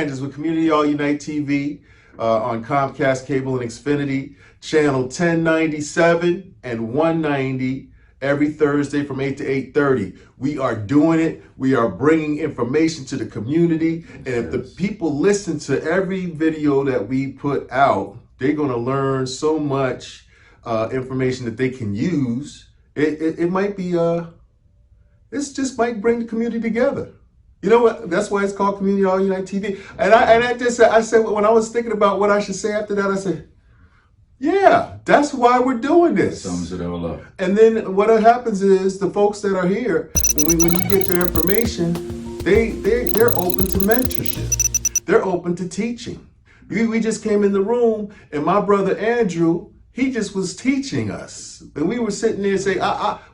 Evangelist with Community All Unite TV on Comcast Cable and Xfinity, channel 1097 and 190 every Thursday from 8 to 8:30. We are doing it. We are bringing information to the community. And if the people listen to every video that we put out, they're going to learn so much information that they can use. It might be, this just might bring the community together. You know what? That's why it's called Community All Unite TV. And I said, when I was thinking about what I should say after that, I said, yeah, that's why we're doing this. Sums it all up. And then what happens is the folks that are here, when you get their information, they're open to mentorship. They're open to teaching. We just came in the room, and my brother Andrew, he just was teaching us. And we were sitting there saying,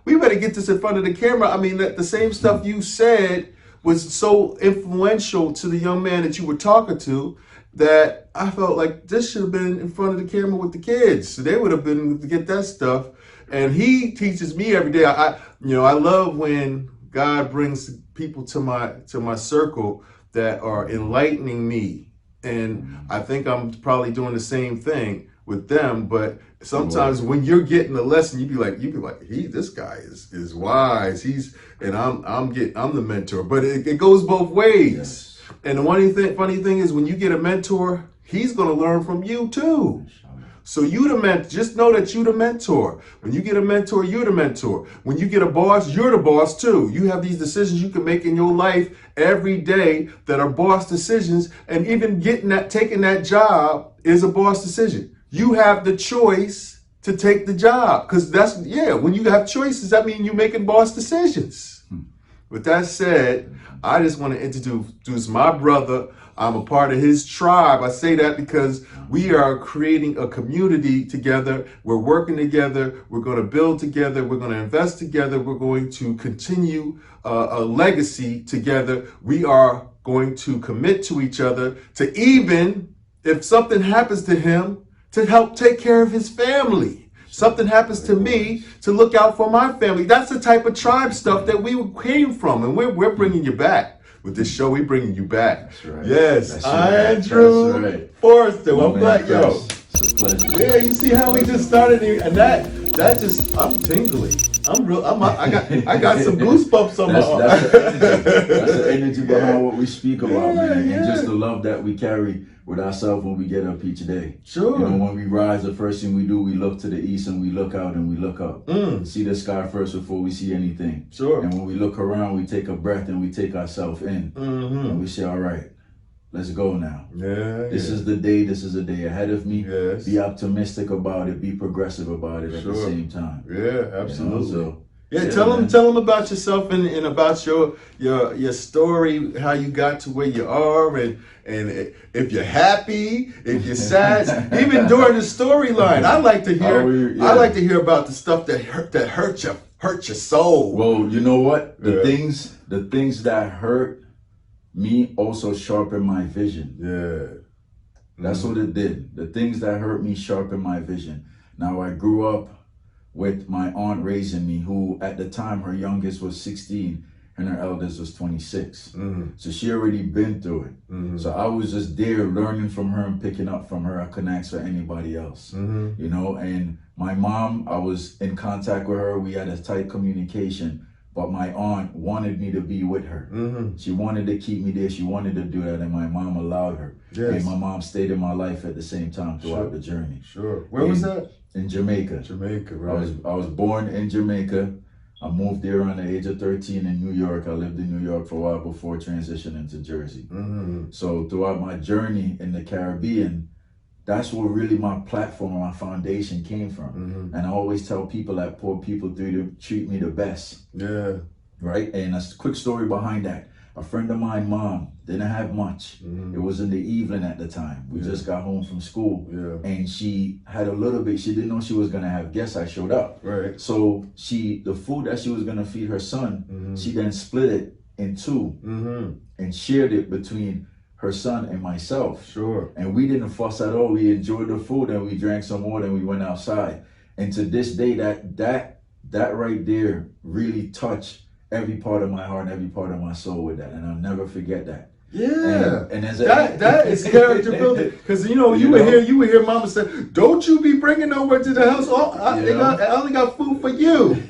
we better get this in front of the camera. I mean, the same stuff you said was so influential to the young man that you were talking to that I felt like this should have been in front of the camera with the kids. So they would have been to get that stuff. And he teaches me every day. I love when God brings people to my circle that are enlightening me. And I think I'm probably doing the same thing with them. But sometimes when you're getting a lesson, you be like, this guy is wise. I'm the mentor. But it goes both ways. Yes. And the funny thing is, when you get a mentor, he's going to learn from you too. So you the mentor. Just know that you the mentor. When you get a mentor, you're the mentor. When you get a boss, you're the boss too. You have these decisions you can make in your life every day that are boss decisions, and even taking that job is a boss decision. You have the choice to take the job, because when you have choices, that means you're making boss decisions. With that said, I just want to introduce my brother. I'm a part of his tribe. I say that because we are creating a community together. We're working together. We're going to build together. We're going to invest together. We're going to continue a legacy together. We are going to commit to each other to, even if something happens to him, to help take care of his family. Something happens to me, to look out for my family. That's the type of tribe stuff that we came from, and we're bringing you back. With this show, we're bringing you back. That's right. Yes, That's Andrew right. Forrester. I'm glad, yo. It's a pleasure. Yeah, you see how we just started, and that just, I'm tingly. I got some goosebumps on my arm. That's the energy behind what we speak about, man. And just the love that we carry with ourselves when we get up each day. Sure. You know, when we rise, the first thing we do, we look to the east and we look out and we look up. See the sky first before we see anything. Sure. And when we look around, we take a breath and we take ourselves in. And we say, all right, let's go now. This is the day. This is a day ahead of me. Yes. Be optimistic about it. Be progressive about it at the same time. Yeah, absolutely. You know, tell them about yourself and about your story, how you got to where you are, and if you're happy, if you're sad, even during the storyline. I like to hear about the stuff that hurt your soul. Well, you know what? The things that hurt me also sharpen my vision. Yeah. That's what it did. The things that hurt me sharpen my vision. Now, I grew up with my aunt raising me, who at the time, her youngest was 16 and her eldest was 26. So she already been through it. So I was just there learning from her and picking up from her. I couldn't ask for anybody else, you know. And my mom, I was in contact with her. We had a tight communication, but my aunt wanted me to be with her. She wanted to keep me there. She wanted to do that, and my mom allowed her. Yes. And my mom stayed in my life at the same time throughout the journey. Sure. Where was that? In Jamaica. Jamaica, right. I was born in Jamaica. I moved there around the age of 13 in New York. I lived in New York for a while before transitioning to Jersey. So throughout my journey in the Caribbean, that's where really my platform, my foundation came from. And I always tell people that poor people treat me the best. Yeah. Right? And a quick story behind that. A friend of mine, mom, didn't have much. It was in the evening at the time. We just got home from school. And she had a little bit. She didn't know she was going to have guests. I showed up. Right. So the food that she was going to feed her son, she then split it in two and shared it between her son and myself. Sure. And we didn't fuss at all. We enjoyed the food and we drank some more and we went outside. And to this day, that right there really touched every part of my heart and every part of my soul with that. And I'll never forget that. Yeah, and as that is character building. Because you would hear Mama say, "Don't you be bringing nowhere to the house. Oh, I only got food for you."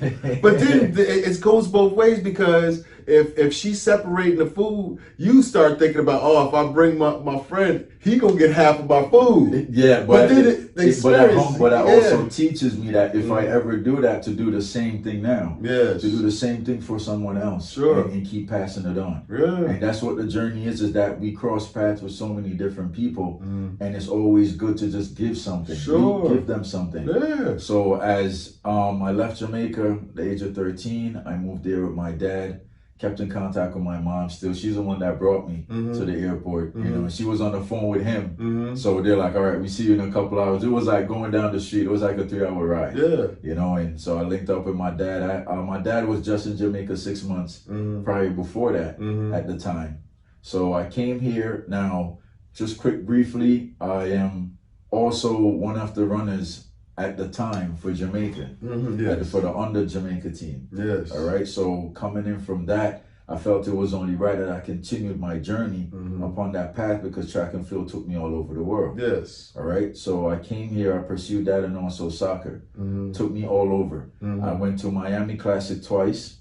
But then it goes both ways, because if she's separating the food, you start thinking about, oh, if I bring my friend, he gonna get half of my food. Yeah, but then that also teaches me that if I ever do that, to do the same thing now. Yes. To do the same thing for someone else. Sure. And keep passing it on. Yeah. And that's what the journey is that we cross paths with so many different people, and it's always good to just give something. Sure. Give them something. Yeah. So as I left Jamaica at the age of 13, I moved there with my dad. Kept in contact with my mom still. She's the one that brought me to the airport. You know, she was on the phone with him. So they're like, all right, we see you in a couple hours. It was like going down the street. It was like a 3-hour ride. Yeah. You know, and so I linked up with my dad. My dad was just in Jamaica 6 months prior before that at the time. So I came here. Now, just briefly, I am also one of the runners at the time for Jamaica, yes. for the under Jamaica team. Yes. All right. So coming in from that, I felt it was only right that I continued my journey upon that path, because track and field took me all over the world. Yes. All right. So I came here, I pursued that, and also soccer. Took me all over. I went to Miami Classic twice.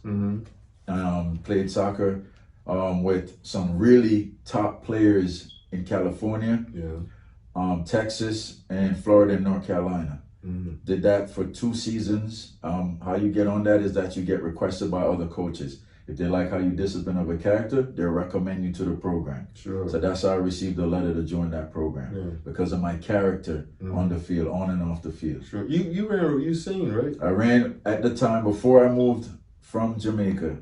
Played soccer with some really top players in California, Texas, and Florida and North Carolina. Did that for 2 seasons. How you get on that is that you get requested by other coaches. If they like how you discipline of a character, they'll recommend you to the program. Sure. So that's how I received a letter to join that program, because of my character on the field, on and off the field. Sure. You seen, right? I ran at the time before I moved from Jamaica.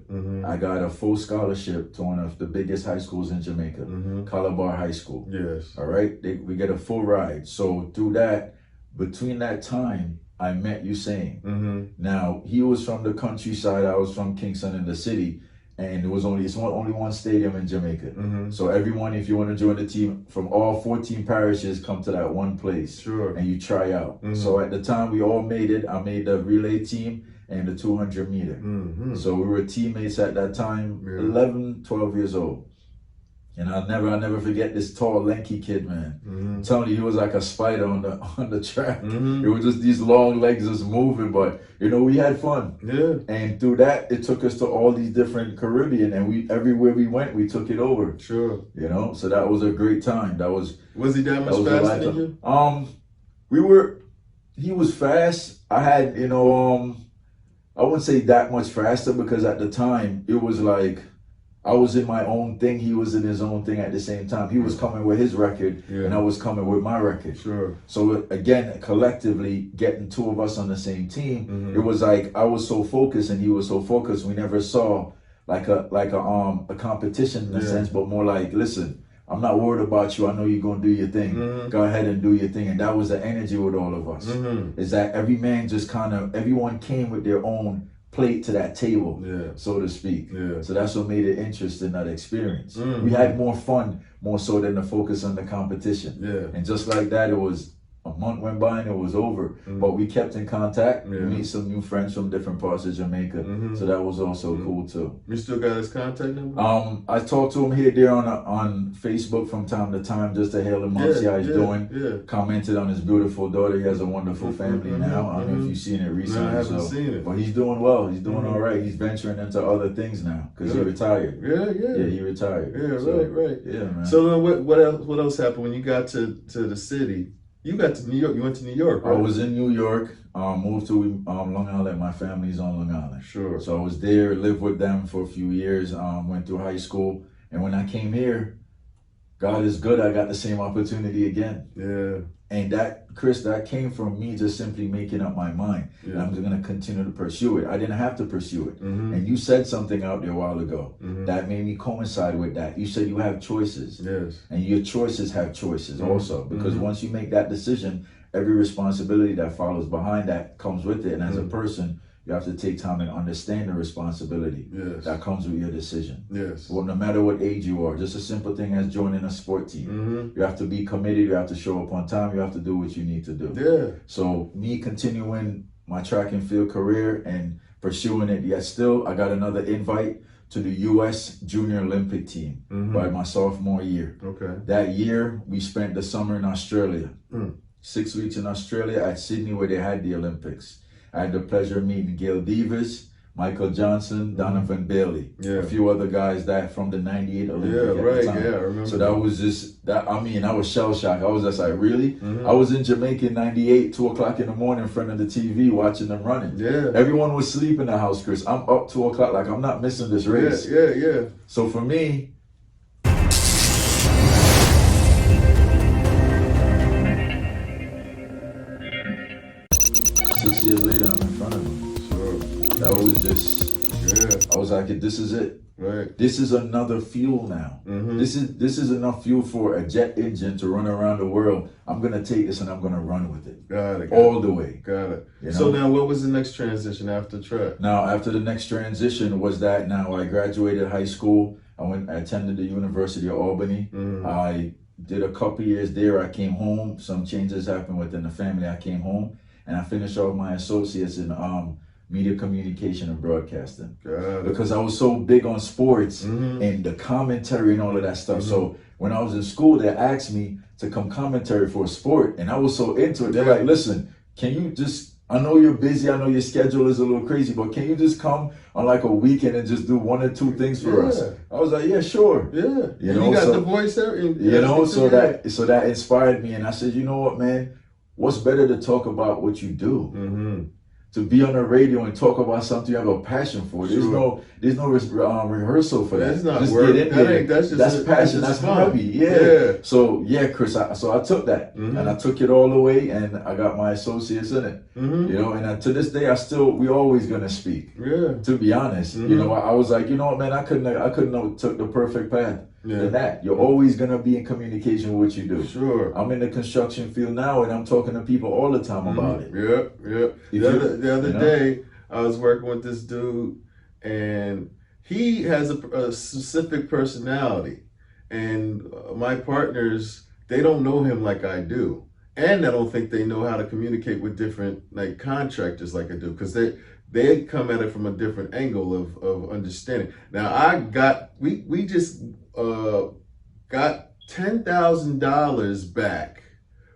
I got a full scholarship to one of the biggest high schools in Jamaica, Calabar High School. Yes. All right. We get a full ride. So through that, between that time, I met Usain. Now, he was from the countryside. I was from Kingston in the city. And it's only one stadium in Jamaica. So everyone, if you want to join the team from all 14 parishes, come to that one place. Sure. And you try out. So at the time, we all made it. I made the relay team and the 200 meter. So we were teammates at that time, 11, 12 years old. And I'll never forget this tall, lanky kid, man. I'm telling you, he was like a spider on the track. It was just these long legs just moving, but we had fun. Yeah. And through that, it took us to all these different Caribbean, and everywhere we went, we took it over. Sure. So that was a great time. Was he that much faster than you? He was fast. I had, I wouldn't say that much faster, because at the time it was like I was in my own thing. He was in his own thing at the same time. He was coming with his record, and I was coming with my record. Sure. So again, collectively getting 2 of us on the same team, it was like I was so focused and he was so focused. We never saw like a competition in a sense, but more like, listen, I'm not worried about you. I know you're gonna do your thing. Go ahead and do your thing. And that was the energy with all of us. Is that every man just everyone came with their own plate to that table, so to speak. So that's what made it interesting, that experience. We had more fun, more so than the focus on the competition. And just like that, it was a month went by and it was over. But we kept in contact. We made some new friends from different parts of Jamaica. So that was also cool too. You still got his contact number? I talk to him here there on Facebook from time to time, just to hail him up, see how he's doing. Commented on his beautiful daughter. He has a wonderful family now. I don't know if you've seen it recently. No, I haven't seen it. But he's doing well. He's doing all right. He's venturing into other things now, because he retired. Yeah, he retired. Right. Yeah, man. So then what else happened when you got to the city? You got to New York. You went to New York, right? I was in New York, moved to Long Island. My family's on Long Island. Sure. So I was there, lived with them for a few years, went through high school. And when I came here, God is good, I got the same opportunity again. Yeah. And that, Chris, that came from me just simply making up my mind. Yeah. And I'm just going to continue to pursue it. I didn't have to pursue it. And you said something out there a while ago that made me coincide with that. You said you have choices. Yes. And your choices have choices also. Because once you make that decision, every responsibility that follows behind that comes with it. And as a person, you have to take time and understand the responsibility that comes with your decision. Yes. Well, no matter what age you are, just a simple thing as joining a sport team. You have to be committed. You have to show up on time. You have to do what you need to do. Yeah. So me continuing my track and field career and pursuing it, yet still I got another invite to the U.S. Junior Olympic team by my sophomore year. Okay. That year, we spent the summer in Australia. 6 weeks in Australia at Sydney where they had the Olympics. I had the pleasure of meeting Gail Davis, Michael Johnson, Donovan Bailey, a few other guys that from the 98 Olympic at the time. I remember. So that was just, I was shell shocked. I was just like, really? I was in Jamaica in 98, 2 o'clock in the morning in front of the TV watching them running. Yeah. Everyone was asleep in the house, Chris. I'm up 2 o'clock, like I'm not missing this race. Yeah. So for me, 6 years later, I'm in front of him. Sure. That was just, I was like, this is it. Right. This is another fuel now. This is enough fuel for a jet engine to run around the world. I'm gonna take this and I'm gonna run with it. Got it. All the way. Got it. You know? So now, what was the next transition after track? Now, after the next transition was that now I graduated high school. I attended the University of Albany. I did a couple years there. I came home. Some changes happened within the family. I came home and I finished off my associates in media communication and broadcasting. Because I was so big on sports and the commentary and all of that stuff. So when I was in school, they asked me to come commentary for a sport, and I was so into it. They're like, listen, can you just, I know you're busy, I know your schedule is a little crazy, but can you just come on like a weekend and just do 1 or 2 things for us? I was like, yeah, sure. You know, you got the voice there. So that inspired me, and I said, you know what, man, what's better to talk about what you do? To be on the radio and talk about something you have a passion for. There's no rehearsal for that. That's not just work. Get in there. That's passion. That's hobby. Yeah. So yeah, Chris. So I took that and I took it all the way, and I got my associates in it. You know, and to this day, we always gonna speak. To be honest, you know, I was like, you know what, man, I couldn't have took the perfect path. Than that. You're always gonna be in communication with what you do. Sure. I'm in the construction field now, and I'm talking to people all the time about it. The other day, I was working with this dude, and he has a specific personality, and my partners, they don't know him like I do, and I don't think they know how to communicate with different like contractors like I do, because they come at it from a different angle of understanding. Now we just got $10,000 back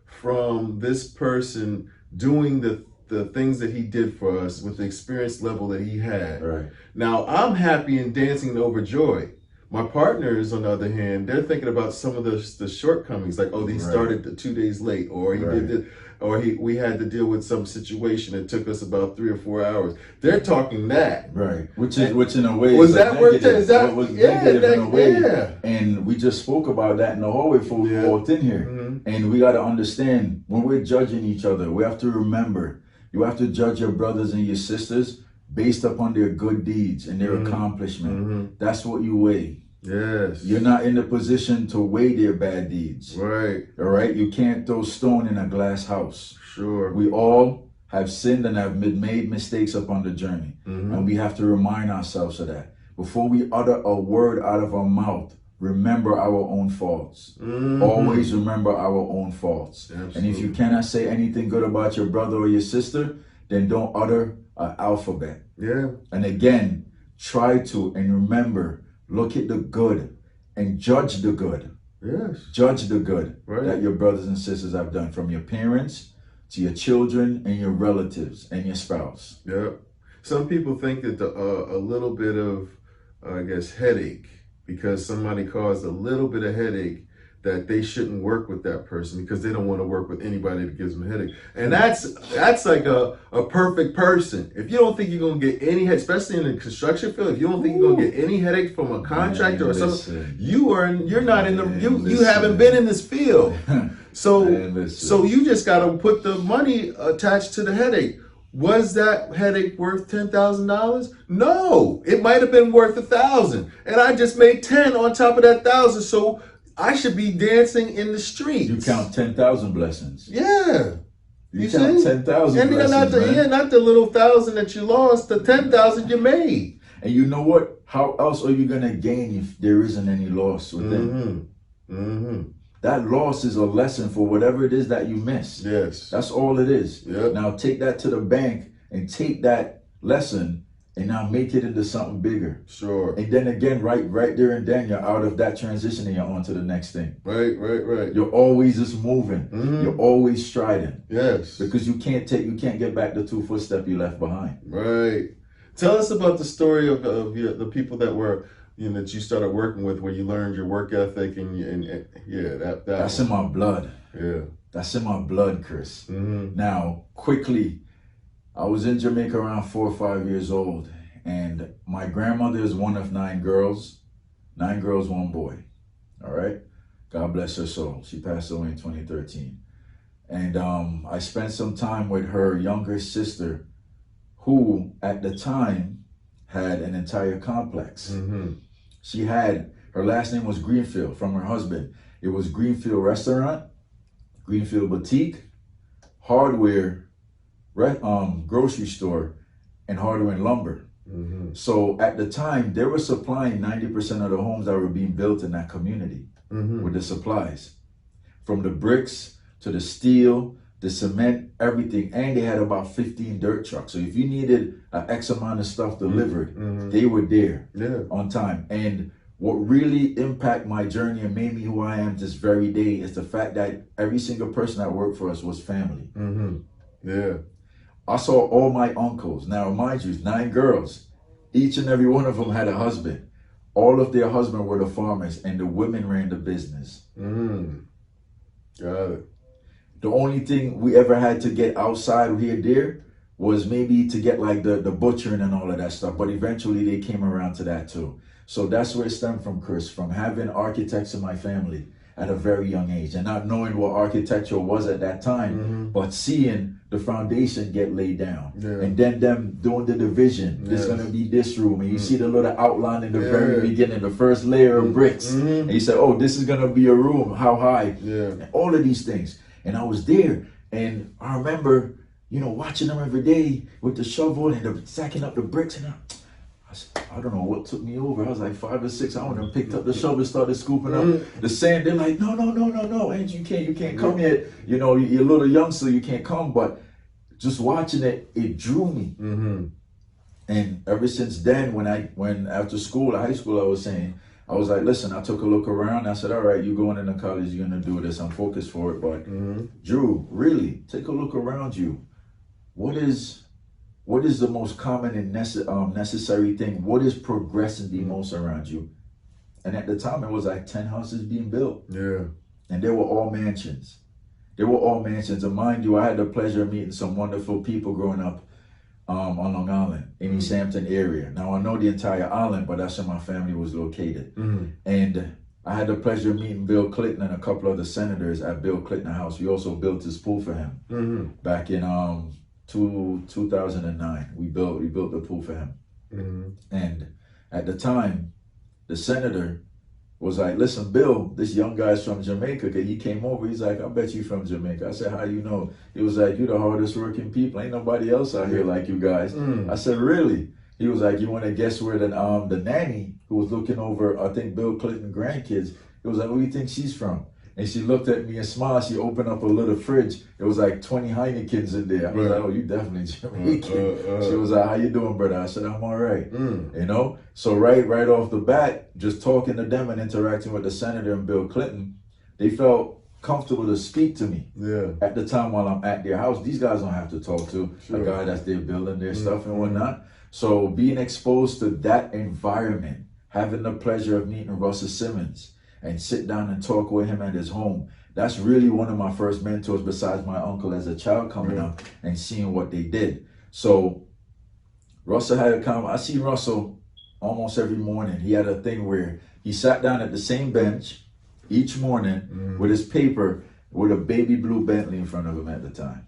from this person doing the things that he did for us with the experience level that he had. Right. Now I'm happy and dancing and overjoyed. My partners, on the other hand, they're thinking about some of the shortcomings, like, oh, he started 2 days late, or he did this, or we had to deal with some situation that took us about 3 or 4 hours. They're talking that. Right. Which in a way was that worth it? Is that was negative in a way? And we just spoke about that in the hallway before we walked in here. And we got to understand, when we're judging each other, we have to remember, you have to judge your brothers and your sisters based upon their good deeds and their accomplishment. That's what you weigh. Yes. You're not in the position to weigh their bad deeds. Right. All right? You can't throw stone in a glass house. Sure. We all have sinned and have made mistakes upon the journey. And we have to remind ourselves of that. Before we utter a word out of our mouth, remember our own faults. Always remember our own faults. Absolutely. And if you cannot say anything good about your brother or your sister, then don't utter an alphabet. And again, try to, and remember, look at the good and judge the good. Judge the good that your brothers and sisters have done, from your parents to your children and your relatives and your spouse. Some people think that a little bit of, I guess, headache, because somebody caused a little bit of headache, that they shouldn't work with that person because they don't want to work with anybody that gives them a headache. And that's like a perfect person. If you don't think you're going to get any, especially in the construction field, if you don't think you're going to get any headache from a contractor or something, you're not in the, you haven't been in this field. So you just got to put the money attached to the headache. Was that headache worth $10,000? No, it might have been worth $1,000, and I just made 10 on top of that 1,000. So I should be dancing in the streets. You count 10,000 blessings. Yeah. You count 10,000 blessings, not the little 1,000 that you lost, the 10,000 you made. And you know what? How else are you going to gain if there isn't any loss within? That loss is a lesson for whatever it is that you missed. Yes. That's all it is. Now take that to the bank and take that lesson and now make it into something bigger. Sure. And then again, right there and then, you're out of that transition and you're on to the next thing. Right. You're always just moving. Mm-hmm. You're always striding. Yes. Because you can't get back the 2 footsteps you left behind. Right. Tell us about the story of the people that were, that you started working with, where you learned your work ethic and That's in my blood. Yeah. That's in my blood, Chris. Mm-hmm. Now, quickly, I was in Jamaica around 4 or 5 years old, and my grandmother is one of 9 girls. 9 girls, 1 boy. All right? God bless her soul. She passed away in 2013. And I spent some time with her younger sister, who at the time had an entire complex. Mm-hmm. Her last name was Greenfield from her husband. It was Greenfield Restaurant, Greenfield Boutique, Hardware, grocery store, and hardware and lumber. Mm-hmm. So at the time, they were supplying 90% of the homes that were being built in that community with the supplies, from the bricks to the steel, the cement, everything. And they had about 15 dirt trucks. So if you needed an X amount of stuff delivered, they were there on time. And what really impacted my journey and made me who I am this very day is the fact that every single person that worked for us was family. Mm-hmm. Yeah. I saw all my uncles. Now, mind you, 9 girls. Each and every one of them had a husband. All of their husbands were the farmers, and the women ran the business. Got it. The only thing we ever had to get outside of there was maybe to get like the butchering and all of that stuff. But eventually they came around to that too. So that's where it stemmed from, Chris, from having architects in my family at a very young age and not knowing what architecture was at that time, but seeing the foundation get laid down. And then them doing the division. There's going to be this room. And you see the little outline in the very beginning, the first layer of bricks. And you say, oh, this is going to be a room. How high? And all of these things. And I was there. And I remember, watching them every day with the shovel and sacking up the bricks. And I don't know what took me over. I was like 5 or 6. I went and picked up the shovel, started scooping up the sand. They're like, no, Andrew, you can't come yet. You're a little young, so you can't come. But just watching it, it drew me. And ever since then, when after school, high school, I was like, listen, I took a look around. I said, all right, you're going into college, you're gonna do this. I'm focused for it. But Drew, really, take a look around you. What is the most common and necessary thing? What is progressing the most around you? And at the time, it was like 10 houses being built. And they were all mansions. And mind you, I had the pleasure of meeting some wonderful people growing up on Long Island, in East Hampton area. Now, I know the entire island, but that's where my family was located. And I had the pleasure of meeting Bill Clinton and a couple of the senators at Bill Clinton House. We also built his pool for him back in 2009. We built the pool for him. And at the time, the senator was like, listen, Bill, this young guy's from Jamaica. He came over, he's like, I bet you from Jamaica. I said, how you know? He was like, you the hardest working people. Ain't nobody else out here like you guys. I said, really? He was like, you want to guess where the nanny who was looking over, I think, Bill Clinton grandkids, he was like, where do you think she's from? And she looked at me and smiled. She opened up a little fridge. There was like 20 Heinekens in there. I was like, oh, you definitely Jamaican. She was like, how you doing, brother? I said, I'm all right. So right off the bat, just talking to them and interacting with the senator and Bill Clinton, they felt comfortable to speak to me at the time while I'm at their house. These guys don't have to talk to a guy that's there building their stuff and whatnot. So being exposed to that environment, having the pleasure of meeting Russell Simmons, and sit down and talk with him at his home. That's really one of my first mentors besides my uncle as a child coming up and seeing what they did. So Russell had a comment. I see Russell almost every morning. He had a thing where he sat down at the same bench each morning with his paper with a baby blue Bentley in front of him at the time.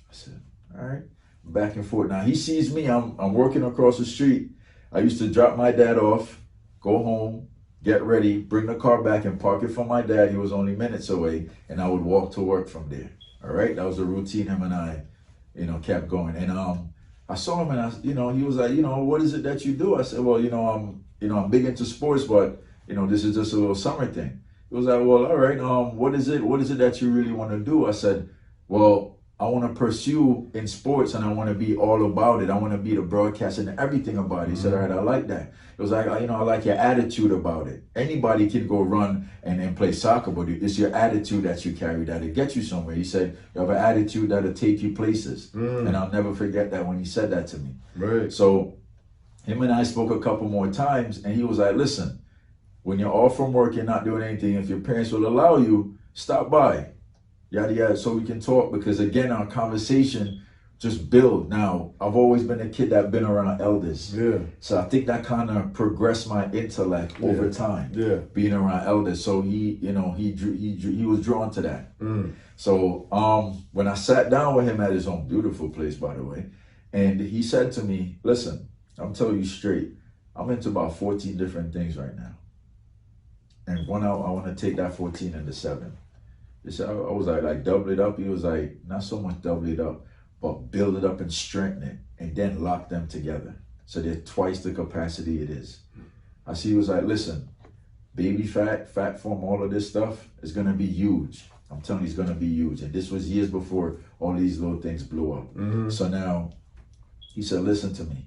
I said, all right. Back and forth. Now he sees me, I'm working across the street. I used to drop my dad off, go home, get ready, bring the car back and park it for my dad. He was only minutes away, and I would walk to work from there. All right, that was the routine him and I, kept going. And I saw him and he was like, what is it that you do? I said, well, I'm big into sports, but this is just a little summer thing. He was like, well, all right, what is it that you really want to do? I said, well, I want to pursue in sports and I want to be all about it. I want to be the broadcaster and everything about it. He said, all right, I like that. It was like, I like your attitude about it. Anybody can go run and play soccer, but it's your attitude that you carry that'll get you somewhere. He said, you have an attitude that'll take you places. And I'll never forget that when he said that to me. Right. So him and I spoke a couple more times and he was like, listen, when you're off from work, you're not doing anything. If your parents will allow you, stop by. Yada yada, so we can talk, because again, our conversation just build. Now, I've always been a kid that been around elders. Yeah. So I think that kind of progressed my intellect over time. Yeah. Being around elders. So he was drawn to that. So when I sat down with him at his own beautiful place, by the way, and he said to me, listen, I'm telling you straight, I'm into about 14 different things right now. And one out, I want to take that 14 into 7. I was like double it up. He was like, not so much double it up, but build it up and strengthen it, and then lock them together so they're twice the capacity it is. He was like, listen, baby fat form, all of this stuff is gonna be huge. I'm telling you, it's gonna be huge. And this was years before all these little things blew up. So now he said, listen to me.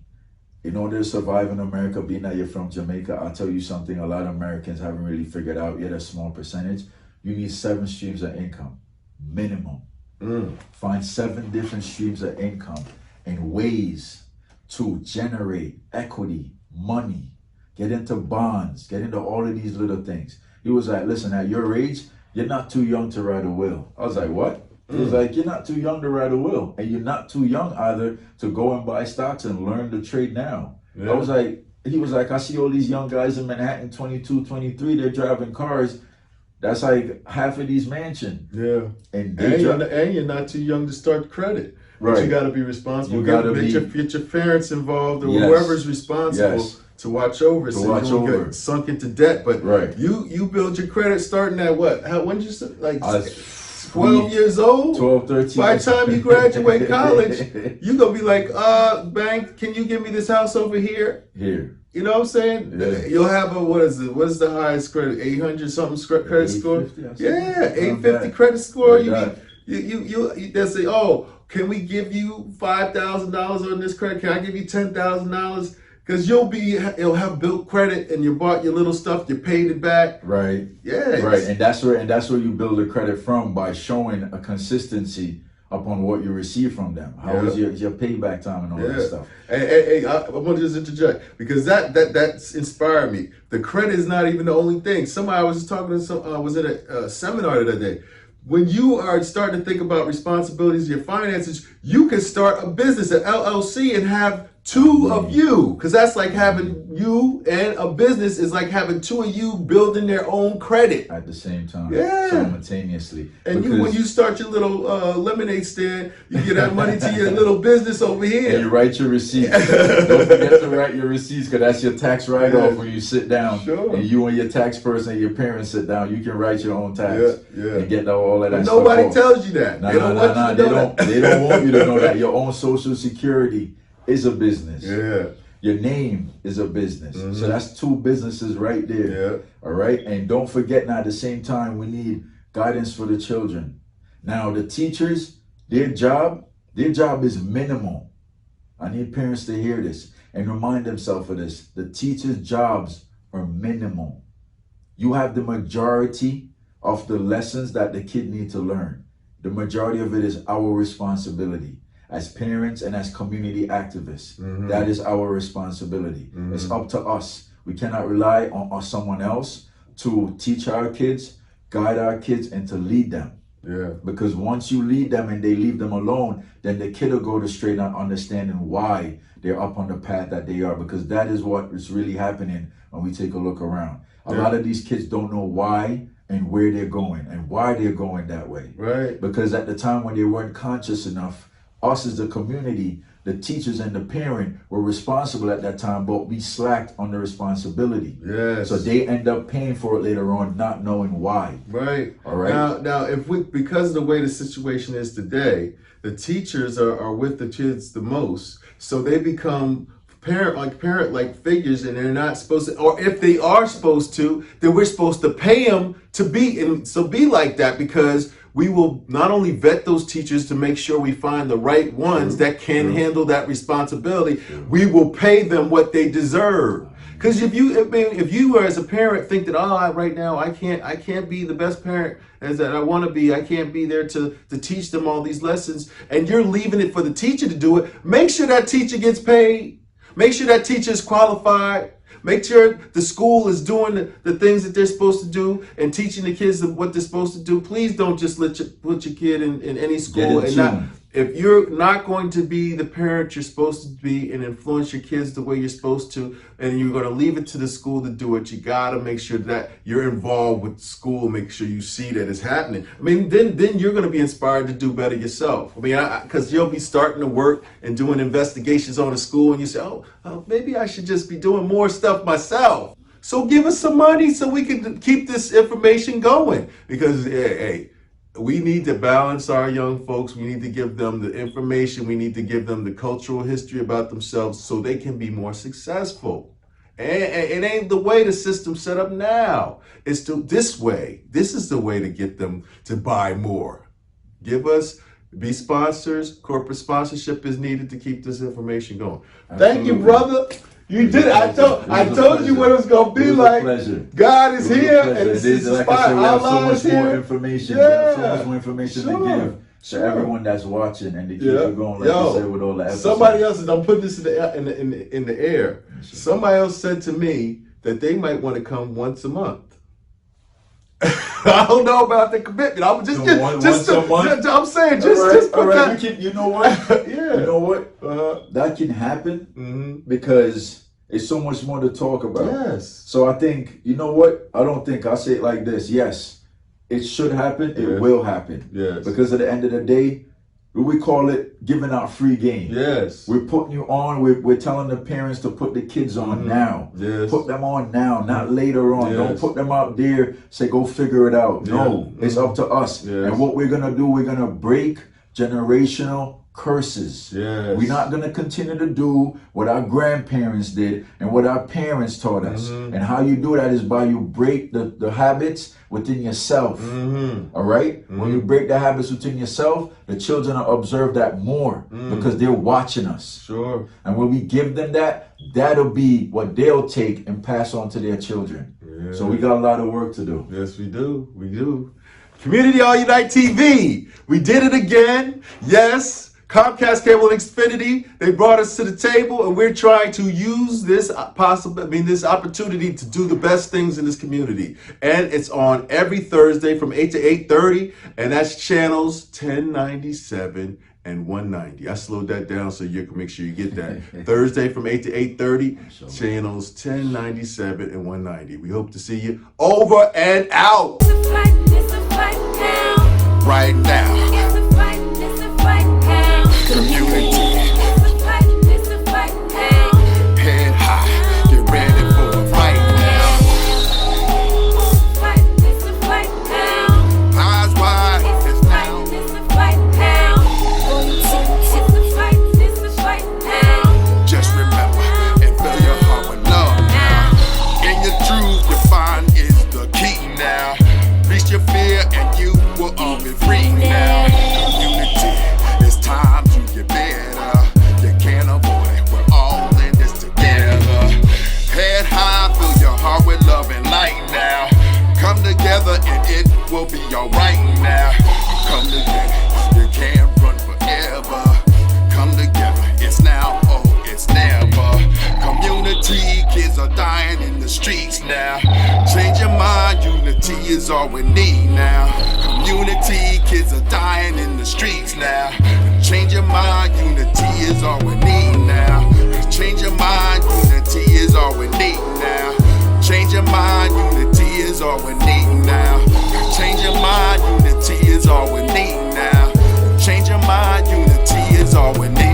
In order to survive in America, being that you're from Jamaica, I'll tell you something a lot of Americans haven't really figured out yet, a small percentage. You need 7 streams of income, minimum. Find 7 different streams of income and ways to generate equity, money, get into bonds, get into all of these little things. He was like, listen, at your age, you're not too young to ride a wheel. I was like, what? He was like, you're not too young to ride a wheel. And you're not too young either to go and buy stocks and learn the trade now. Yeah. He was like, I see all these young guys in Manhattan, 22, 23, they're driving cars. That's like half of these mansions. Yeah. And you're not too young to start credit. Right. But you got to be responsible. You got to get your parents involved, or whoever's responsible to watch over, so you don't get sunk into debt. But you build your credit starting at what? When did you start? Like 12 years old? 12, 13. By the time you graduate college, you going to be like, bank, can you give me this house over here? Here. You know what I'm saying? Yeah. You'll have a, what is the highest credit? 800 something credit score? Yeah, 850 credit score. They'll say, oh, can we give you $5,000 on this credit? Can I give you $10,000? Because you'll have built credit and you bought your little stuff, you paid it back. Right. Yeah. Right. And that's where you build the credit from, by showing a consistency upon what you receive from them. How was your payback time and all that stuff? Hey, I want to just interject, because that's inspired me. The credit is not even the only thing. Somebody, I was just talking to was at a seminar the other day. When you are starting to think about responsibilities of your finances, you can start a business, an LLC, and have 2 of you, because that's like having you, and a business is like having 2 of you building their own credit at the same time, simultaneously. And when you start your little lemonade stand, you give that money to your little business over here. And you write your receipts. Don't forget to write your receipts, because that's your tax write-off when you sit down. And you and your tax person and your parents sit down. You can write your own tax and get all of that stuff. Nobody tells you that. They don't want you to know that. Your own Social Security is a business. Yeah. Your name is a business. So that's 2 businesses right there. Yeah. All right. And don't forget, now at the same time, we need guidance for the children. Now the teachers, their job is minimal. I need parents to hear this and remind themselves of this. The teachers' jobs are minimal. You have the majority of the lessons that the kid need to learn. The majority of it is our responsibility. As parents and as community activists, that is our responsibility. It's up to us. We cannot rely on someone else to teach our kids, guide our kids, and to lead them. Yeah. Because once you lead them and they leave them alone, then the kid will go to straight on understanding why they're up on the path that they are. Because that is what is really happening when we take a look around. A lot of these kids don't know why and where they're going and why they're going that way. Right. Because at the time when they weren't conscious enough, us as the community, the teachers and the parent were responsible at that time, but we slacked on the responsibility. Yes. So they end up paying for it later on, not knowing why. Right. All right. Now, because of the way the situation is today, the teachers are with the kids the most, so they become parent-like figures, and they're not supposed to, or if they are supposed to, then we're supposed to pay them to be like that, because we will not only vet those teachers to make sure we find the right ones that can handle that responsibility, we will pay them what they deserve. Because if you as a parent think that right now I can't be the best parent as that I want to be, I can't be there to teach them all these lessons, and you're leaving it for the teacher to do it, make sure that teacher gets paid. Make sure that teacher is qualified. Make sure the school is doing the things that they're supposed to do and teaching the kids what they're supposed to do. Please don't just put your kid in any school and not. If you're not going to be the parent you're supposed to be and influence your kids the way you're supposed to, and you're going to leave it to the school to do it, you got to make sure that you're involved with school, make sure you see that it's happening. I mean, then you're going to be inspired to do better yourself. I mean, because you'll be starting to work and doing investigations on the school, and you say, oh, maybe I should just be doing more stuff myself. So give us some money so we can keep this information going. Because, hey, we need to balance our young folks. We need to give them the information. We need to give them the cultural history about themselves so they can be more successful. And it ain't the way the system's set up now. It's this way. This is the way to get them to buy more. Be sponsors. Corporate sponsorship is needed to keep this information going. Absolutely. Thank you, brother. You did it. I told you what it was going to be like. God is here, and this is the spot. Our so much more information. We have so much more information to give to everyone that's watching, and to keep it going, like you said, with all the episodes. Somebody else, I'm putting this in the air. Somebody else said to me that they might want to come once a month. I don't know about the commitment. I'm just I'm saying, just put that. You know what? You know what? That can happen because it's so much more to talk about. Yes. So I think, you know what? I'll say it like this. Yes, it should happen. It will happen. Yes. Because at the end of the day, we call it giving out free game. Yes. We're putting you on. We're telling the parents to put the kids on now. Yes. Put them on now, not later on. Don't put them out there, say, go figure it out. No, it's up to us. Yes. And what we're going to do, we're going to break generational curses. Yes. We're not going to continue to do what our grandparents did and what our parents taught us. And how you do that is by you break the habits within yourself. All right? When you break the habits within yourself, the children will observe that more because they're watching us. Sure. And when we give them that, that'll be what they'll take and pass on to their children. Yeah. So we got a lot of work to do. Yes, we do. We do. Community All Unite TV. We did it again. Yes. Comcast Cable and Xfinity, they brought us to the table, and we're trying to use this opportunity to do the best things in this community. And it's on every Thursday from 8 to 8:30, and that's channels 1097 and 190. I slowed that down so you can make sure you get that. Thursday from 8 to 8:30, channels 1097 and 190. We hope to see you. Over and out. It's a fight now. Right now. Community. It's a fight now. Head high. Get ready for the fight now. It's a fight now. Eyes wide. It's now. It's a fight now. It's a fight now. Just remember and fill your heart with love now. In your truth, your find is the key now. Reach your fear and you will all be free now. Community. It's time to get better. You can't avoid it. We're all in this together. Head high, fill your heart with love and light now. Come together and it will be alright now. Come together, you can't run forever. Come together, it's now or it's never. Community, kids are dying in the streets now. Change your mind, unity is all we need now. Community, kids are dying in the streets now. Change your mind, unity is all we need now. Change your mind, unity is all we need now. Change your mind, unity is all we need now. Change your mind, unity is all we need now. Change your mind, unity is all we need.